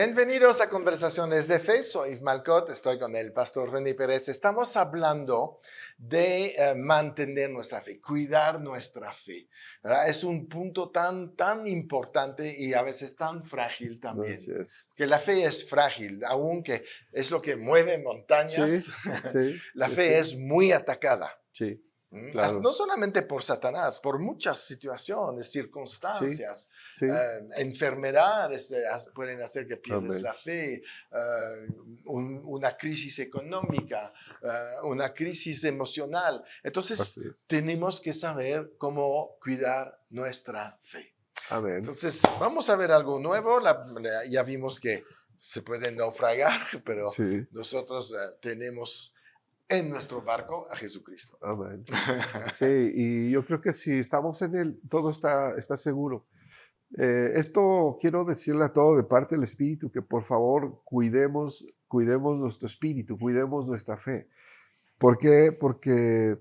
Bienvenidos a Conversaciones de Fe. Soy Yves Malcott, estoy con el pastor René Pérez. Estamos hablando de mantener nuestra fe, cuidar nuestra fe, ¿verdad? Es un punto tan importante y a veces tan frágil también. Gracias. Que la fe es frágil, aunque es lo que mueve montañas. Sí, sí, La sí, fe sí. es muy atacada. Sí, claro. No solamente por Satanás, por muchas situaciones, Sí, circunstancias, sí. enfermedades pueden hacer que pierdas Amén. la fe, una crisis económica, una crisis emocional. Entonces, Así es. tenemos que saber cómo cuidar nuestra fe. Amén. Entonces, vamos a ver algo nuevo. Ya vimos que se puede naufragar, pero Sí. nosotros tenemos en nuestro barco a Jesucristo. Amén. Sí, y yo creo que si estamos en Él, todo está seguro. Esto quiero decirle a todo de parte del Espíritu, que por favor cuidemos nuestro espíritu, cuidemos nuestra fe. ¿Por qué? Porque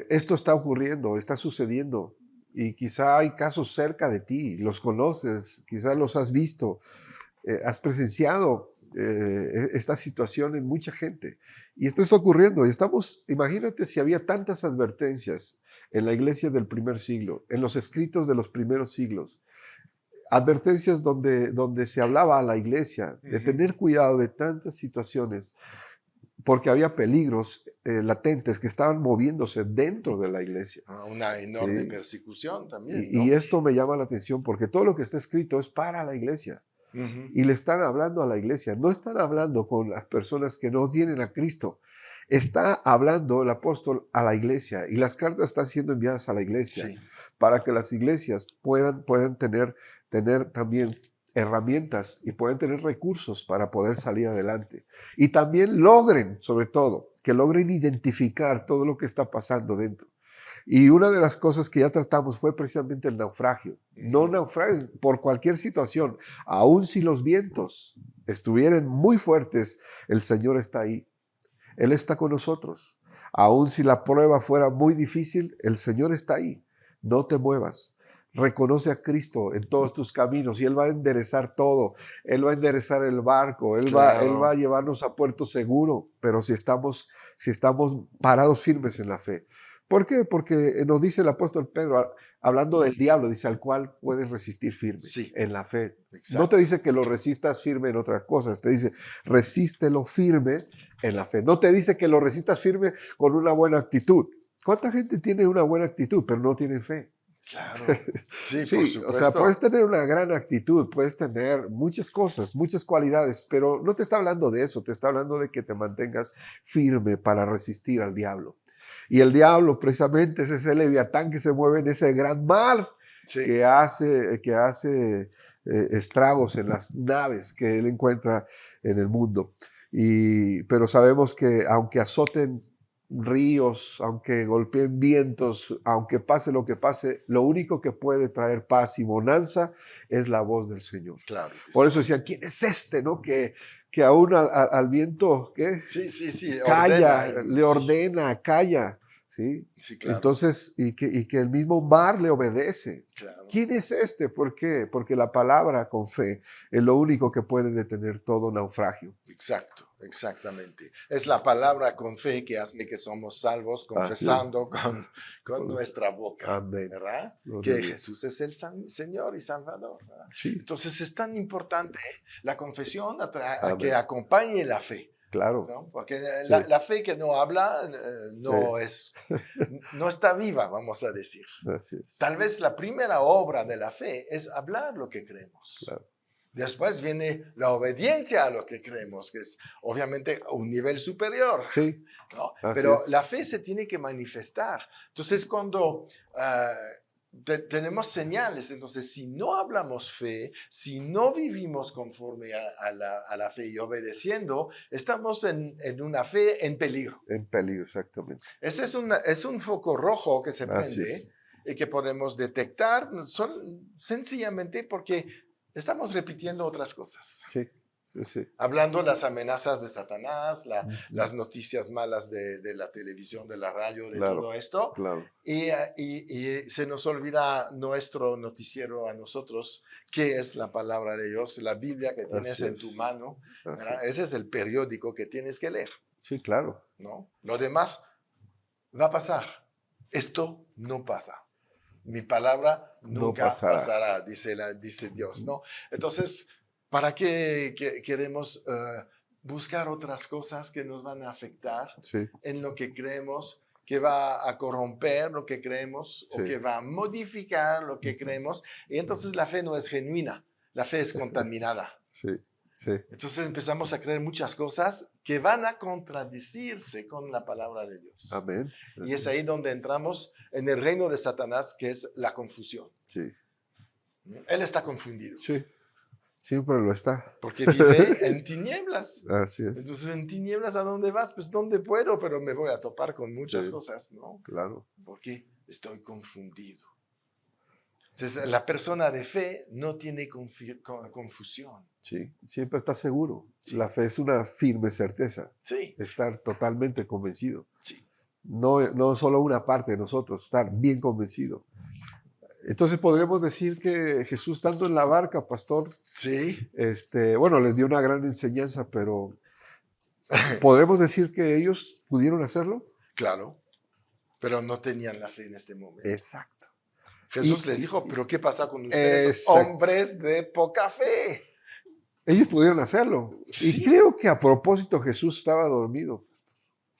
esto está ocurriendo, está sucediendo. Y quizá hay casos cerca de ti, los conoces, quizá los has visto, has presenciado esta situación en mucha gente. Y esto está ocurriendo. Imagínate si había tantas advertencias en la iglesia del primer siglo, en los escritos de los primeros siglos. Advertencias donde se hablaba a la iglesia de tener cuidado de tantas situaciones, porque había peligros latentes que estaban moviéndose dentro de la iglesia. Una enorme Sí. persecución también, ¿no? Y esto me llama la atención porque todo lo que está escrito es para la iglesia. Y le están hablando a la iglesia. No están hablando con las personas que no tienen a Cristo. Está hablando el apóstol a la iglesia. Y las cartas están siendo enviadas a la iglesia. Sí. Para que las iglesias puedan tener también herramientas y pueden tener recursos para poder salir adelante. Y también logren, sobre todo, que logren identificar todo lo que está pasando dentro. Y una de las cosas que ya tratamos fue precisamente el naufragio. No naufraguen por cualquier situación. Aun si los vientos estuvieran muy fuertes, el Señor está ahí. Él está con nosotros. Aun si la prueba fuera muy difícil, el Señor está ahí. No te muevas. Reconoce a Cristo en todos tus caminos y Él va a enderezar todo. Él va a enderezar el barco. Él va a llevarnos a puerto seguro. Pero si estamos parados firmes en la fe. ¿Por qué? Porque nos dice el apóstol Pedro, hablando del diablo, dice al cual puedes resistir firme en la fe. Exacto. No te dice que lo resistas firme en otras cosas, te dice resístelo firme en la fe. No te dice que lo resistas firme con una buena actitud. ¿Cuánta gente tiene una buena actitud pero no tiene fe? Claro. Sí, Sí, por supuesto. o sea, puedes tener una gran actitud, puedes tener muchas cosas, muchas cualidades, pero no te está hablando de eso, te está hablando de que te mantengas firme para resistir al diablo. Y el diablo precisamente es ese leviatán que se mueve en ese gran mar, sí, que hace estragos en las naves que él encuentra en el mundo. Pero sabemos que aunque azoten ríos, aunque golpeen vientos, aunque pase lo que pase, lo único que puede traer paz y bonanza es la voz del Señor. Claro. Por eso decían, ¿quién es este, no? Que aún al viento, ¿qué? Sí, calla, ordena, le ordena, calla, ¿sí? Sí, claro. Entonces, y que el mismo mar le obedece. Claro. ¿Quién es este? ¿Por qué? Porque la palabra con fe es lo único que puede detener todo naufragio. Exacto, exactamente. Es la palabra con fe que hace que somos salvos, confesando con nuestra boca. Amén. ¿Verdad? Gloria a Que Dios. Jesús es el Señor y Salvador. ¿Verdad? Sí. Entonces es tan importante la confesión Amén. que acompañe la fe. Claro. ¿No? Porque Sí. la fe que no habla Sí. no está viva, vamos a decir. Así es. Tal vez la primera obra de la fe es hablar lo que creemos. Claro. Después viene la obediencia a lo que creemos, que es obviamente un nivel superior. Sí. ¿No? Así Pero es. la fe se tiene que manifestar. Entonces, cuando tenemos señales, entonces si no hablamos fe, si no vivimos conforme a la fe y obedeciendo, estamos en una fe en peligro. En peligro, exactamente. Ese es un foco rojo que se Así prende es. y que podemos detectar sencillamente porque estamos repitiendo otras cosas. Sí. Sí, sí. Hablando las amenazas de Satanás, Ujú. las noticias malas de la televisión, de la radio, de Claro, todo esto. claro. Y se nos olvida nuestro noticiero a nosotros, que es la palabra de Dios, la Biblia que tienes Así en tu es. mano. Así ¿Verdad? Ese es. es el periódico que tienes que leer, Sí, claro. ¿no? Lo demás va a pasar. Esto no pasa. Mi palabra No nunca pasará. pasará, dice Dios, ¿no? Entonces, ¿para qué queremos buscar otras cosas que nos van a afectar Sí, en lo que creemos, que va a corromper lo que creemos o sí. que va a modificar lo que creemos? Y entonces la fe no es genuina, la fe es contaminada. Sí, sí. Entonces empezamos a creer muchas cosas que van a contradecirse con la palabra de Dios. Amén. Y es ahí donde entramos en el reino de Satanás, que es la confusión. Sí, Él está confundido sí. Siempre lo está. porque vive en tinieblas. Así es. Entonces, en tinieblas, ¿a dónde vas? Pues, ¿dónde puedo? Pero me voy a topar con muchas Sí, cosas, ¿no? claro. Porque estoy confundido. Entonces, la persona de fe no tiene confusión. Sí, siempre está seguro. Sí. La fe es una firme certeza. Sí, Estar totalmente convencido. sí. No solo una parte de nosotros, estar bien convencido. Entonces podríamos decir que Jesús, estando en la barca, pastor, Sí, bueno, les dio una gran enseñanza, pero ¿podremos decir que ellos pudieron hacerlo? claro. Pero no tenían la fe en este momento. Exacto. Jesús Y- les dijo, y- ¿pero qué pasa con ustedes, Exacto. hombres de poca fe? Ellos pudieron hacerlo. Y Sí. creo que a propósito Jesús estaba dormido,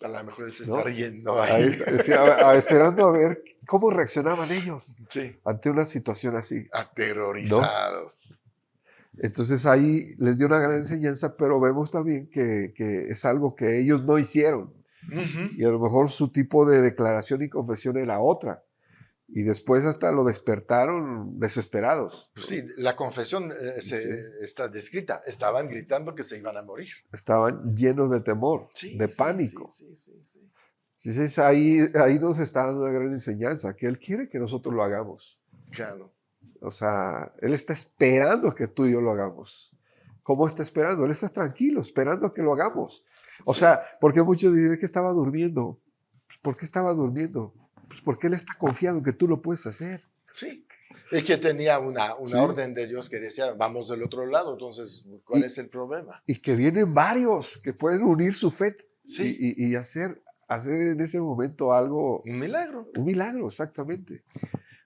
A lo mejor se ¿no? está riendo Ahí ahí. está, sí, esperando a ver cómo reaccionaban ellos Sí, ante una situación así, ¿no? aterrorizados. Entonces ahí les dio una gran enseñanza, pero vemos también que es algo que ellos no hicieron. Ujú. Y a lo mejor su tipo de declaración y confesión era otra. Y después hasta lo despertaron desesperados, ¿no? Pues sí, la confesión Sí. está descrita. Estaban gritando que se iban a morir. Estaban llenos de temor, Sí, de sí, pánico. sí. Entonces ahí nos está dando una gran enseñanza, que Él quiere que nosotros lo hagamos. Claro. O sea, Él está esperando que tú y yo lo hagamos. ¿Cómo está esperando? Él está tranquilo, esperando que lo hagamos. O Sí. sea, porque muchos dicen que estaba durmiendo. Pues, ¿por qué estaba durmiendo? Pues porque Él está confiado en que tú lo puedes hacer. Sí. Y que tenía una Sí. orden de Dios que decía, vamos del otro lado. Entonces, ¿cuál Y- es el problema? Y que vienen varios que pueden unir su fe Sí. y hacer en ese momento algo, Un milagro. un milagro, exactamente.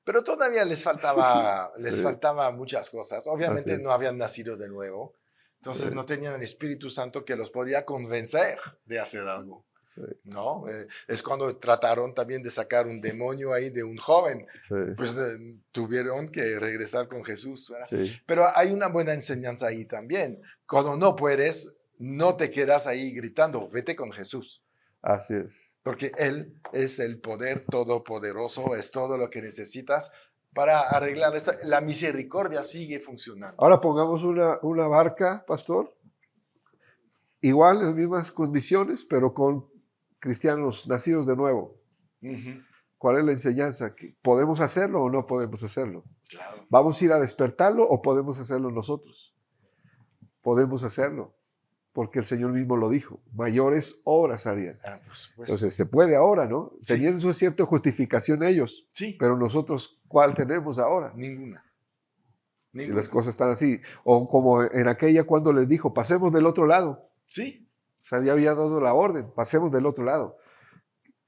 Pero todavía les faltaba Sí. muchas cosas. Obviamente Así es. no habían nacido de nuevo. Entonces Sí. no tenían el Espíritu Santo que los podía convencer de hacer algo. Sí, ¿No? Es cuando trataron también de sacar un demonio ahí de un joven. sí, Pues tuvieron que regresar con Jesús, ¿verdad? sí, Pero hay una buena enseñanza ahí también. Cuando no puedes, no te quedas ahí gritando, vete con Jesús. así es. Porque Él es el poder todopoderoso, es todo lo que necesitas para arreglar esto. La misericordia sigue funcionando. Ahora pongamos una barca, pastor, igual en las mismas condiciones, pero con cristianos nacidos de nuevo. Ujú, ¿Cuál es la enseñanza? ¿Podemos hacerlo o no podemos hacerlo? claro. ¿Vamos a ir a despertarlo o podemos hacerlo nosotros? Podemos hacerlo, porque el Señor mismo lo dijo. Mayores obras harían. Por supuesto. Entonces se puede ahora, ¿no? Sí. Tenían su cierta justificación ellos, Sí, pero nosotros, ¿cuál tenemos ahora? ninguna. Si Ninguna. las cosas están así. O como en aquella cuando les dijo, pasemos del otro lado. Sí, O sea, ya había dado la orden, pasemos del otro lado.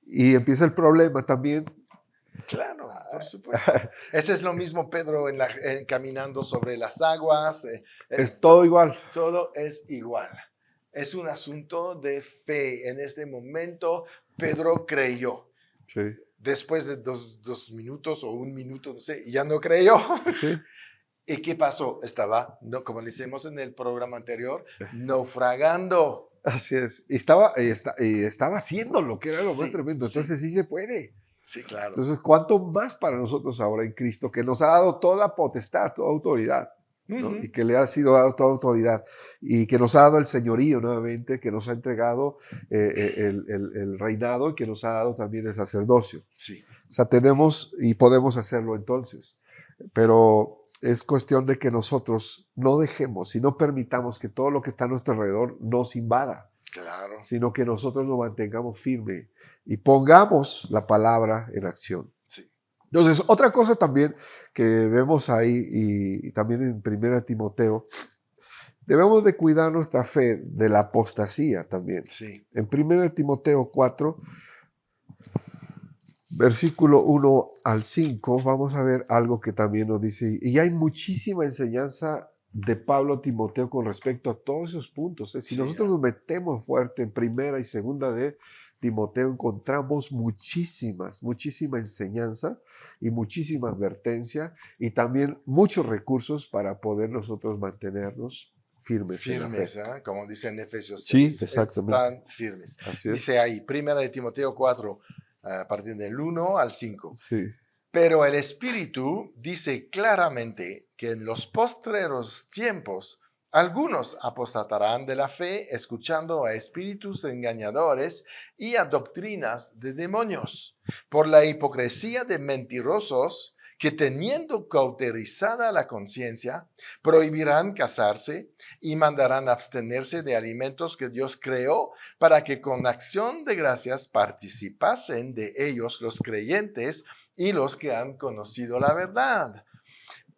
Y empieza el problema también. claro, por supuesto. Ese es lo mismo Pedro caminando sobre las aguas. Es todo igual. Todo es igual. Es un asunto de fe. En este momento, Pedro creyó. Sí, Después de dos minutos o un minuto, no sé, ya no creyó. sí. ¿Y qué pasó? Estaba, no, como le hicimos en el programa anterior, naufragando. Así es. Y estaba haciéndolo, que era lo más Sí, tremendo. sí. Entonces sí se puede. Sí, claro. Entonces, ¿cuánto más para nosotros ahora en Cristo, que nos ha dado toda potestad, toda autoridad? ¿no? Ujú. Y que le ha sido dado toda autoridad y que nos ha dado el señorío nuevamente, que nos ha entregado el reinado y que nos ha dado también el sacerdocio. Sí, O sea, tenemos y podemos hacerlo entonces. Pero es cuestión de que nosotros no dejemos y no permitamos que todo lo que está a nuestro alrededor nos invada, Claro. sino que nosotros nos mantengamos firmes y pongamos la palabra en acción. Sí. Entonces, otra cosa también que vemos ahí y también en 1 Timoteo, debemos de cuidar nuestra fe de la apostasía también. Sí. En 1 Timoteo 4, versículo 1 al 5, vamos a ver algo que también nos dice, y hay muchísima enseñanza de Pablo a Timoteo con respecto a todos esos puntos. Si Sí, nosotros nos metemos fuerte en 1 y 2 de Timoteo, encontramos muchísima enseñanza y muchísima advertencia y también muchos recursos para poder nosotros mantenernos firmes en la fe. Firmes, como dice en Efesios Sí, 6, exactamente. están firmes. Así es. Dice ahí, 1 Timoteo 4, a partir del 1 al 5. Sí, Pero el Espíritu dice claramente que en los postreros tiempos algunos apostatarán de la fe escuchando a espíritus engañadores y a doctrinas de demonios, por la hipocresía de mentirosos que teniendo cauterizada la conciencia, prohibirán casarse y mandarán abstenerse de alimentos que Dios creó para que con acción de gracias participasen de ellos los creyentes y los que han conocido la verdad.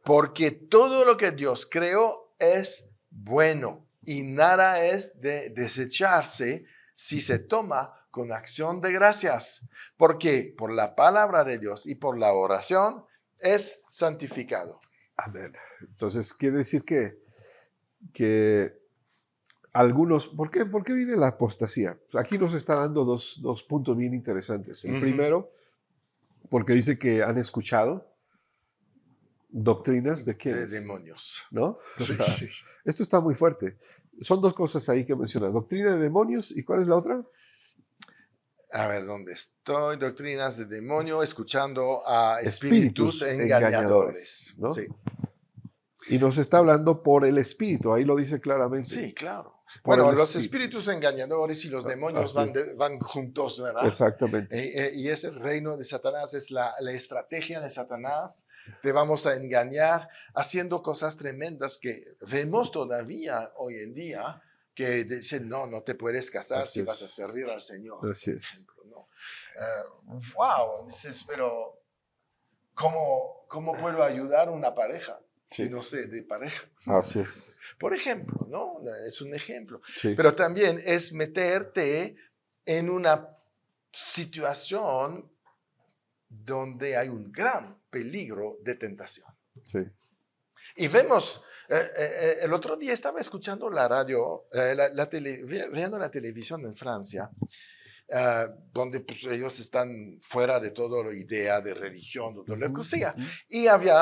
Porque todo lo que Dios creó es bueno y nada es de desecharse si se toma con acción de gracias. Porque por la palabra de Dios y por la oración es santificado. amén. Entonces, quiere decir que algunos, ¿por qué viene la apostasía? Aquí nos está dando dos puntos bien interesantes. El primero, porque dice que han escuchado doctrinas de De quiénes, demonios. ¿no? O Sí. sea, esto está muy fuerte. Son dos cosas ahí que menciona, doctrina de demonios, ¿y cuál es la otra? A ver, ¿dónde estoy? Doctrinas de demonio, escuchando a espíritus engañadores. ¿no? Sí. Y nos está hablando por el espíritu, ahí lo dice claramente. Sí, claro. Por Bueno, el los espíritu. espíritus engañadores y los demonios Así. van juntos, ¿verdad? Exactamente. Y es el reino de Satanás, es la estrategia de Satanás. Te vamos a engañar haciendo cosas tremendas que vemos todavía hoy en día, que dicen, no te puedes casar Así si es. vas a servir al Señor. Así Por es. ejemplo, ¿no? Wow, dices, pero ¿cómo puedo ayudar a una pareja si Sí. no sé de pareja? Así es. Por ejemplo, ¿no? Es un ejemplo. Sí. Pero también es meterte en una situación donde hay un gran peligro de tentación. Sí. Y vemos, el otro día estaba escuchando la radio, viendo la televisión en Francia, donde pues, ellos están fuera de toda la idea de religión, de todo lo que sea. Y había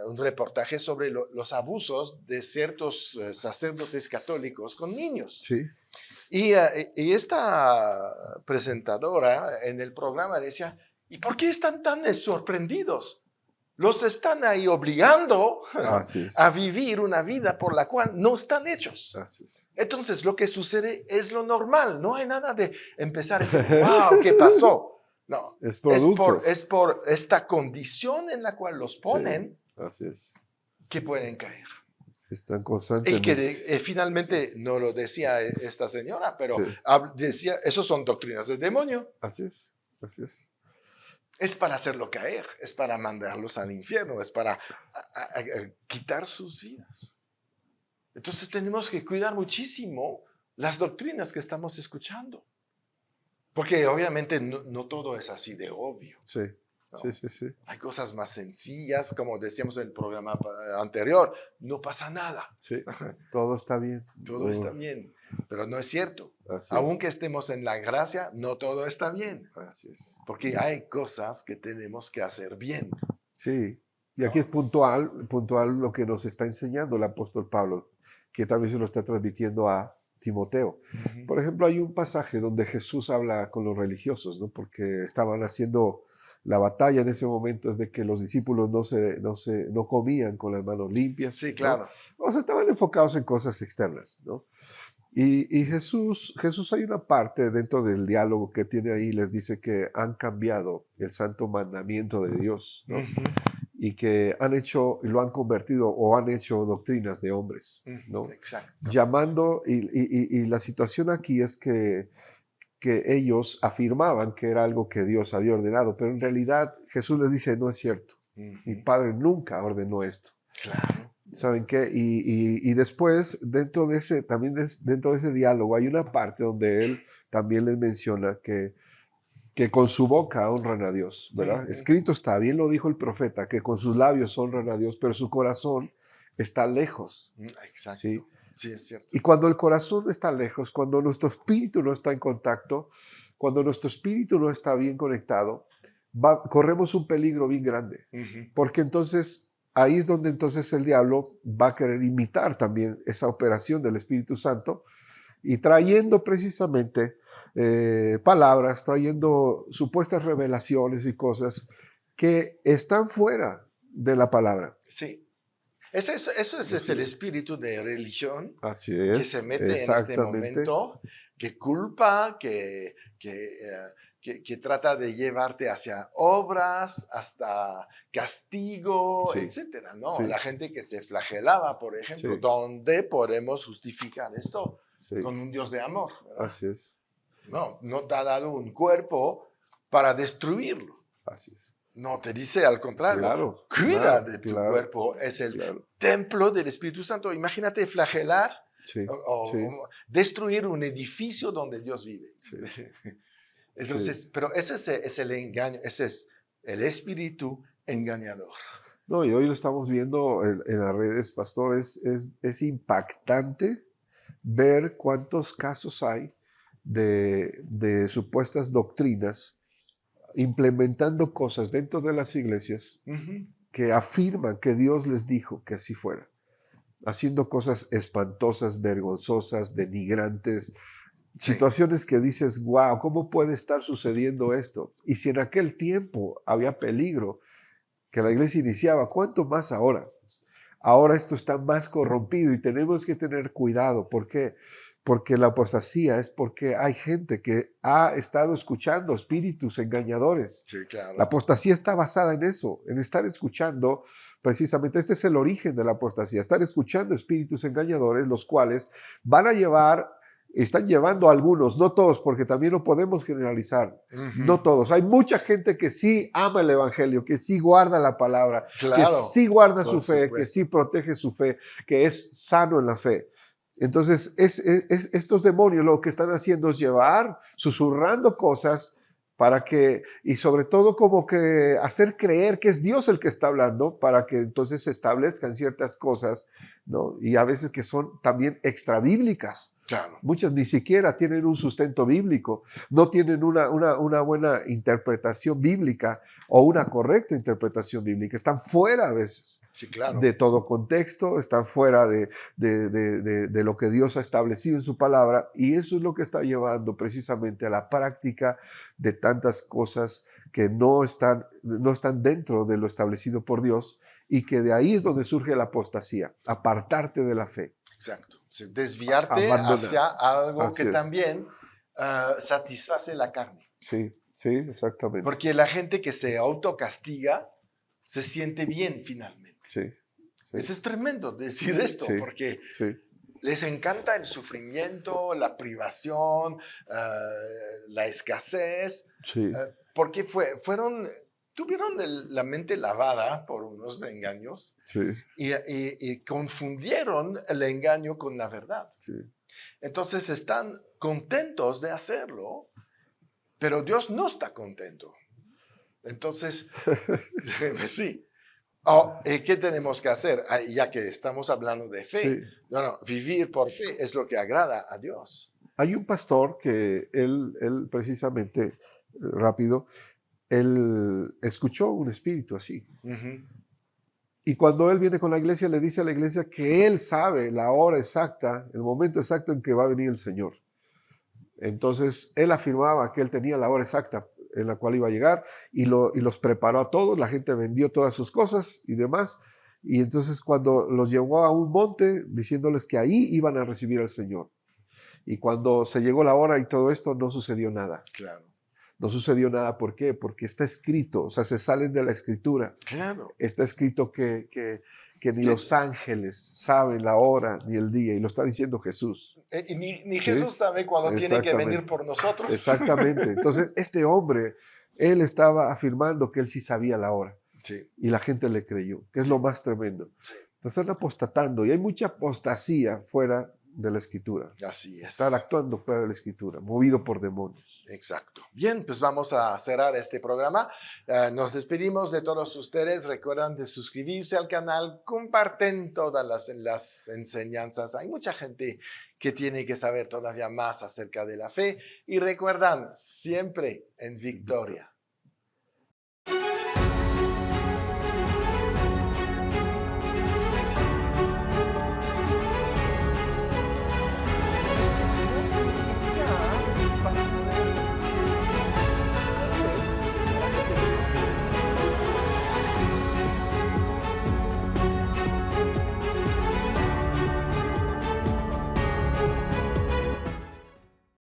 un reportaje sobre los abusos de ciertos sacerdotes católicos con niños. Sí. Y esta presentadora en el programa decía, ¿y por qué están tan sorprendidos? Los están ahí obligando a vivir una vida por la cual no están hechos. Así es. Entonces lo que sucede es lo normal. No hay nada de empezar a decir, wow, ¿qué pasó? No, es por esta condición en la cual los ponen, sí, así es, que pueden caer. Están constantemente. Y que finalmente no lo decía esta señora, pero Sí. decía, esos son doctrinas del demonio. Así es, así es. Es para hacerlo caer, es para mandarlos al infierno, es para quitar sus vidas. Entonces tenemos que cuidar muchísimo las doctrinas que estamos escuchando. Porque obviamente no todo es así de obvio. Sí, ¿no? sí. Hay cosas más sencillas, como decíamos en el programa anterior, no pasa nada. Sí, todo está bien. Todo está bien, pero no es cierto. Así Aunque estemos en la gracia, no todo está bien. Así es. Porque hay cosas que tenemos que hacer bien. Sí, y aquí es puntual lo que nos está enseñando el apóstol Pablo, que tal vez se lo está transmitiendo a Timoteo. Por ejemplo, hay un pasaje donde Jesús habla con los religiosos, ¿no? Porque estaban haciendo la batalla en ese momento, es de que los discípulos no comían con las manos limpias. Sí, claro. ¿no? O sea, estaban enfocados en cosas externas, ¿no? Y Jesús hay una parte dentro del diálogo que tiene ahí, les dice que han cambiado el santo mandamiento de Dios, ¿no? y que han hecho y lo han convertido o han hecho doctrinas de hombres, ¿no? Exacto. Llamando, y la situación aquí es que ellos afirmaban que era algo que Dios había ordenado, pero en realidad Jesús les dice, no es cierto, mi Padre nunca ordenó esto. Claro. ¿Saben qué? Y después, dentro de ese diálogo, hay una parte donde él también les menciona que con su boca honran a Dios, ¿verdad? Escrito está, bien lo dijo el profeta, que con sus labios honran a Dios, pero su corazón está lejos. Exacto. ¿Sí? Sí, es cierto. Y cuando el corazón está lejos, cuando nuestro espíritu no está en contacto, cuando nuestro espíritu no está bien conectado, corremos un peligro bien grande. Porque entonces, ahí es donde entonces el diablo va a querer imitar también esa operación del Espíritu Santo y trayendo precisamente palabras, trayendo supuestas revelaciones y cosas que están fuera de la palabra. Sí. Eso es el espíritu de religión. Así es, que se mete en este momento, que culpa, que trata de llevarte hacia obras, hasta castigo, Sí, etcétera, ¿no? sí. La gente que se flagelaba, por ejemplo, Sí. ¿dónde podemos justificar esto? Sí. Con un Dios de amor, ¿verdad? Así es. No te ha dado un cuerpo para destruirlo. Así es. No, te dice al contrario, Claro, cuida claro, de tu claro, cuerpo, es el claro. templo del Espíritu Santo. Imagínate flagelar Sí, o sí, destruir un edificio donde Dios vive. sí, Entonces, sí. pero ese es el engaño, ese es el espíritu engañador. No, y hoy lo estamos viendo en las redes, pastor, es impactante ver cuántos casos hay de supuestas doctrinas implementando cosas dentro de las iglesias que afirman que Dios les dijo que así fuera, haciendo cosas espantosas, vergonzosas, denigrantes, Sí, situaciones que dices, wow, ¿cómo puede estar sucediendo esto? Y si en aquel tiempo había peligro que la iglesia iniciaba, ¿cuánto más ahora? Ahora esto está más corrompido y tenemos que tener cuidado. ¿Por qué? Porque la apostasía es porque hay gente que ha estado escuchando espíritus engañadores. sí, claro. La apostasía está basada en eso, en estar escuchando, precisamente este es el origen de la apostasía, estar escuchando espíritus engañadores, los cuales van a llevar, están llevando a algunos, no todos, porque también no podemos generalizar, no todos. Hay mucha gente que sí ama el evangelio, que sí guarda la palabra, Claro, que sí guarda por su fe, supuesto. que sí protege su fe, que es sano en la fe. Entonces, estos demonios lo que están haciendo es llevar, susurrando cosas para que, y sobre todo como que hacer creer que es Dios el que está hablando, para que entonces se establezcan ciertas cosas, ¿no? Y a veces que son también extrabíblicas. Claro. Muchas ni siquiera tienen un sustento bíblico, no tienen una buena interpretación bíblica o una correcta interpretación bíblica, están fuera a veces. Sí, claro. De todo contexto, están fuera de lo que Dios ha establecido en su palabra, y eso es lo que está llevando precisamente a la práctica de tantas cosas que no están dentro de lo establecido por Dios, y que de ahí es donde surge la apostasía, apartarte de la fe. Exacto. Sí, desviarte Abandonar. hacia algo Así que es. también satisface la carne. Sí, sí, exactamente. Porque la gente que se autocastiga se siente bien finalmente. Sí, sí. Eso es tremendo decir esto, Sí, porque sí. les encanta el sufrimiento, la privación, la escasez, Sí, porque tuvieron la mente lavada por unos engaños sí, y confundieron el engaño con la verdad. sí. Entonces están contentos de hacerlo, pero Dios no está contento. Entonces, sí. ¿Qué tenemos que hacer? Ya que estamos hablando de fe. Sí. No, vivir por fe es lo que agrada a Dios. Hay un pastor que él precisamente, rápido, él escuchó un espíritu así. Y cuando él viene con la iglesia, le dice a la iglesia que él sabe la hora exacta, el momento exacto en que va a venir el Señor. Entonces, él afirmaba que él tenía la hora exacta en la cual iba a llegar y los preparó a todos, la gente vendió todas sus cosas y demás. Y entonces cuando los llevó a un monte diciéndoles que ahí iban a recibir al Señor. Y cuando se llegó la hora y todo esto, no sucedió nada. Claro. No sucedió nada. ¿Por qué? Porque está escrito, o sea, se salen de la escritura. Claro. Está escrito que ni Que- los ángeles saben la hora ni el día, y lo está diciendo Jesús. y ni ¿Sí? Jesús sabe cuándo tiene que venir Exactamente. por nosotros. Exactamente. Entonces, este hombre, él estaba afirmando que él sí sabía la hora. Sí, Y la gente le creyó, que es lo más tremendo. sí, Están apostatando y hay mucha apostasía fuera de la escritura. así Estar es. actuando fuera de la escritura, movido por demonios. Exacto. Bien, pues vamos a cerrar este programa. Nos despedimos de todos ustedes. Recuerdan de suscribirse al canal, comparten todas las enseñanzas. Hay mucha gente que tiene que saber todavía más acerca de la fe y recuerdan siempre en victoria.